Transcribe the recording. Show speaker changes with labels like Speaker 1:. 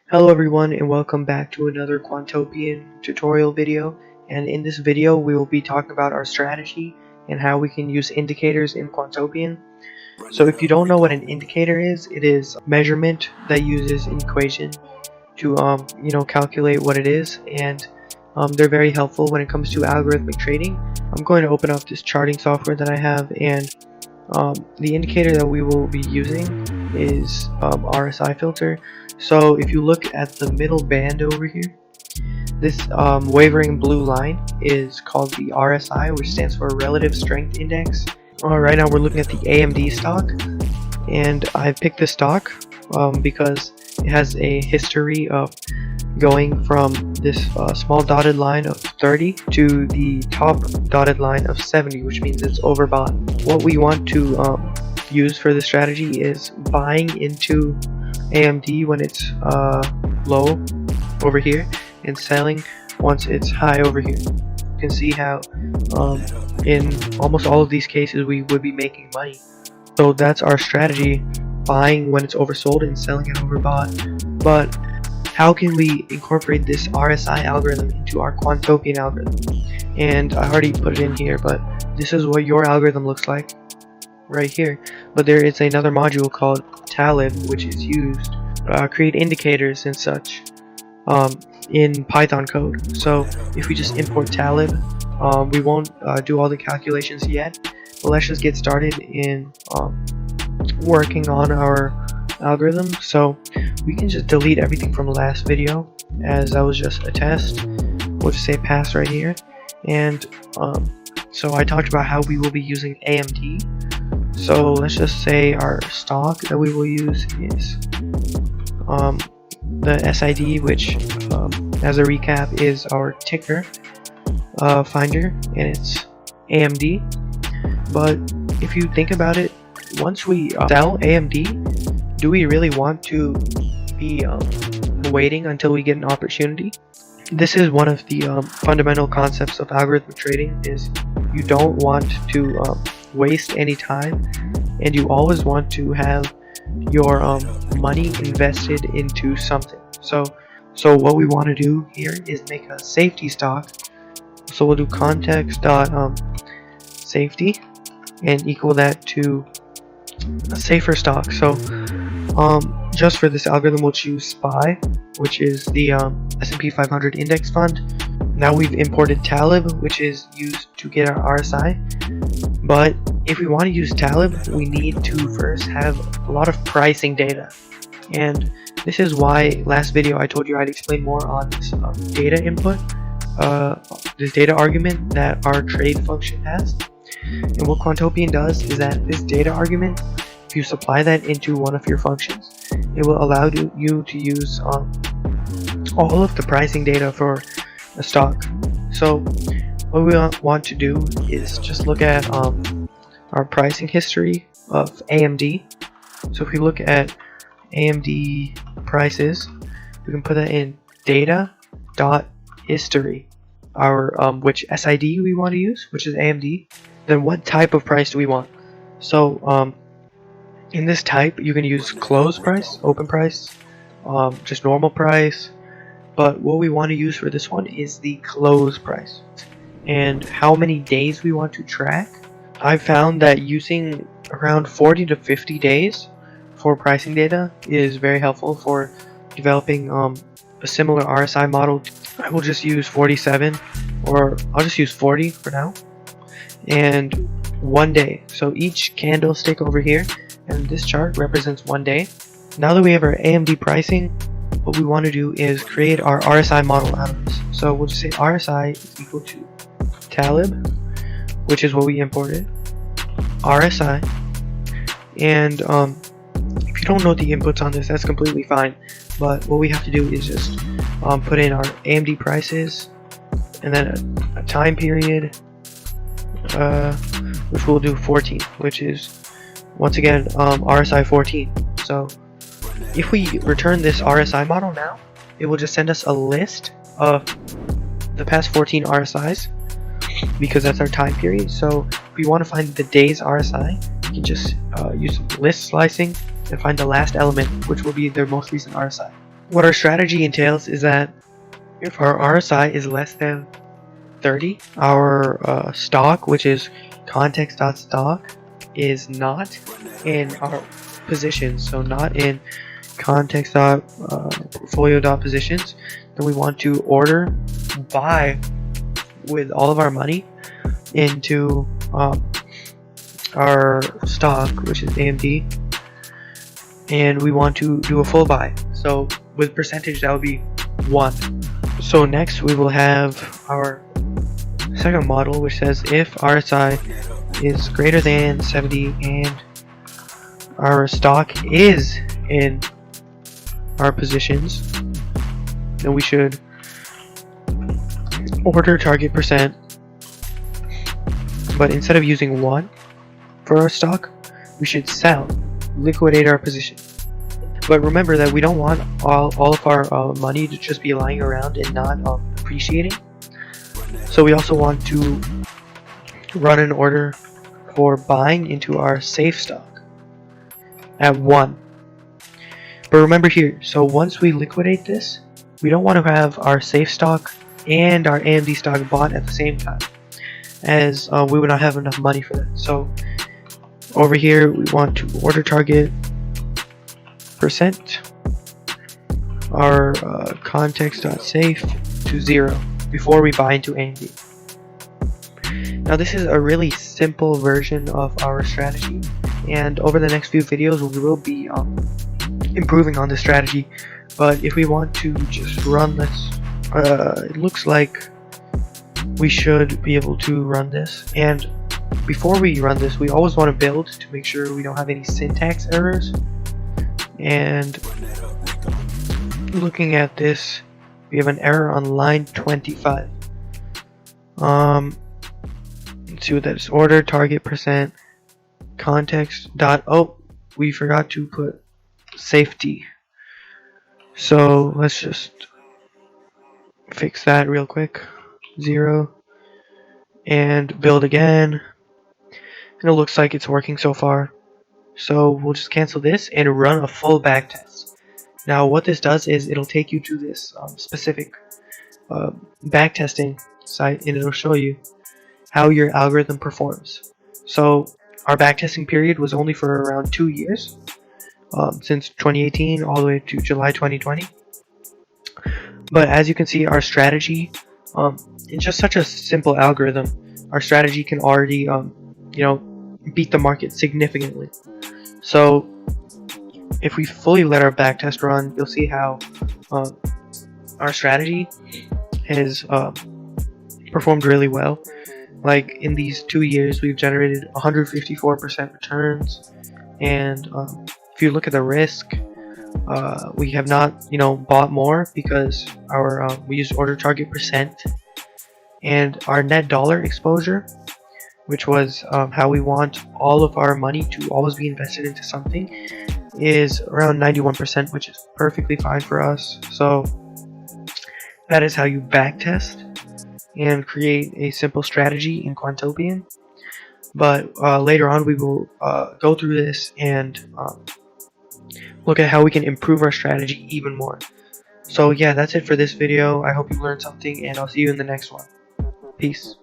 Speaker 1: Hello everyone and welcome back to another Quantopian tutorial video, and in this video we will be talking about our strategy and how we can use indicators in Quantopian. So if you don't know what an indicator is, it is a measurement that uses an equation to calculate what it is, and they're very helpful when it comes to algorithmic trading. I'm going to open up this charting software that I have, and the indicator that we will be using is RSI Filter. So if you look at the middle band over here, this wavering blue line is called the RSI, which stands for Relative Strength Index. Right now we're looking at the AMD stock, and I picked this stock because it has a history of going from this small dotted line of 30 to the top dotted line of 70, which means it's overbought. What we want to use for this strategy is buying into AMD when it's low over here and selling once it's high over here. You can see how in almost all of these cases we would be making money. So that's our strategy, buying when it's oversold and selling it overbought. But how can we incorporate this RSI algorithm into our Quantopian algorithm? And I already put it in here, but this is what your algorithm looks like right here. But there is another module called Talib, which is used to create indicators and such in Python code. So if we just import Talib, we won't do all the calculations yet, but let's just get started in working on our algorithm. So we can just delete everything from the last video, as that was just a test. We'll just say pass right here. And so I talked about how we will be using AMD. So let's just say our stock that we will use is the SID, which as a recap is our ticker finder, and it's AMD. But if you think about it, once we sell AMD, do we really want to be waiting until we get an opportunity? This is one of the fundamental concepts of algorithmic trading, is you don't want to waste any time, and you always want to have your money invested into something. So what we want to do here is make a safety stock. So we'll do context dot safety and equal that to a safer stock. So just for this algorithm we'll choose SPY, which is the S&P 500 index fund. Now we've imported Talib, which is used to get our RSI. But if we want to use Talib, we need to first have a lot of pricing data. And this is why last video I told you I'd explain more on this data input, this data argument that our trade function has. And what Quantopian does is that this data argument, if you supply that into one of your functions, it will allow you to use all of the pricing data for a stock. So what we want to do is just look at our pricing history of AMD. So if we look at AMD prices, we can put that in data dot history, our which SID we want to use, which is AMD. Then what type of price do we want? So in this type you can use close price, open price, just normal price. But what we want to use for this one is the close price, and how many days we want to track. I found that using around 40 to 50 days for pricing data is very helpful for developing a similar RSI model. I will just use 47, or I'll just use 40 for now, and 1 day. So each candlestick over here and this chart represents 1 day. Now that we have our AMD pricing, what we want to do is create our RSI model out of this. So we'll just say RSI is equal to Talib, which is what we imported, RSI, and if you don't know the inputs on this, that's completely fine. But what we have to do is just put in our AMD prices, and then a time period, which we'll do 14, which is once again RSI 14. So if we return this RSI model now, it will just send us a list of the past 14 RSIs, because that's our time period. So if we want to find the day's RSI, we can just use list slicing and find the last element, which will be their most recent RSI. What our strategy entails is that if our RSI is less than 30, our stock, which is context.stock, is not in our positions, so not in context.portfolio.positions, then we want to order buy with all of our money into our stock, which is AMD, and we want to do a full buy. So with percentage, that would be 1. So next we will have our second model, which says if RSI is greater than 70 and our stock is in our positions, then we should order target percent, but instead of using 1 for our stock, we should sell, liquidate our position. But remember that we don't want all of our money to just be lying around and not appreciating. So we also want to run an order for buying into our safe stock at 1. But remember here, so once we liquidate this, we don't want to have our safe stock and our AMD stock bought at the same time, as we would not have enough money for that. So over here we want to order target percent our context.safe to 0 before we buy into AMD. Now this is a really simple version of our strategy, and over the next few videos we will be improving on the strategy. But if we want to just run this, it looks like we should be able to run this. And before we run this, we always want to build to make sure we don't have any syntax errors. And looking at this, we have an error on line 25. Let's see what that is. Order target percent context dot. Oh, we forgot to put safety. So let's just fix that real quick. 0 and build again. And it looks like it's working so far. So we'll just cancel this and run a full backtest. Now what this does is it'll take you to this specific backtesting site, and it'll show you how your algorithm performs. So our backtesting period was only for around 2 years, since 2018 all the way to July 2020. But as you can see, our strategy, in just such a simple algorithm, our strategy can already beat the market significantly. So if we fully let our backtest run, you'll see how our strategy has performed really well. Like in these 2 years, we've generated 154% returns, and if you look at the risk, we have not bought more because we use order target percent, and our net dollar exposure, which was how we want all of our money to always be invested into something, is around 91%, which is perfectly fine for us. So that is how you backtest and create a simple strategy in Quantopian. But later on we will go through this and look at how we can improve our strategy even more. So yeah, that's it for this video. I hope you learned something, and I'll see you in the next one. Peace.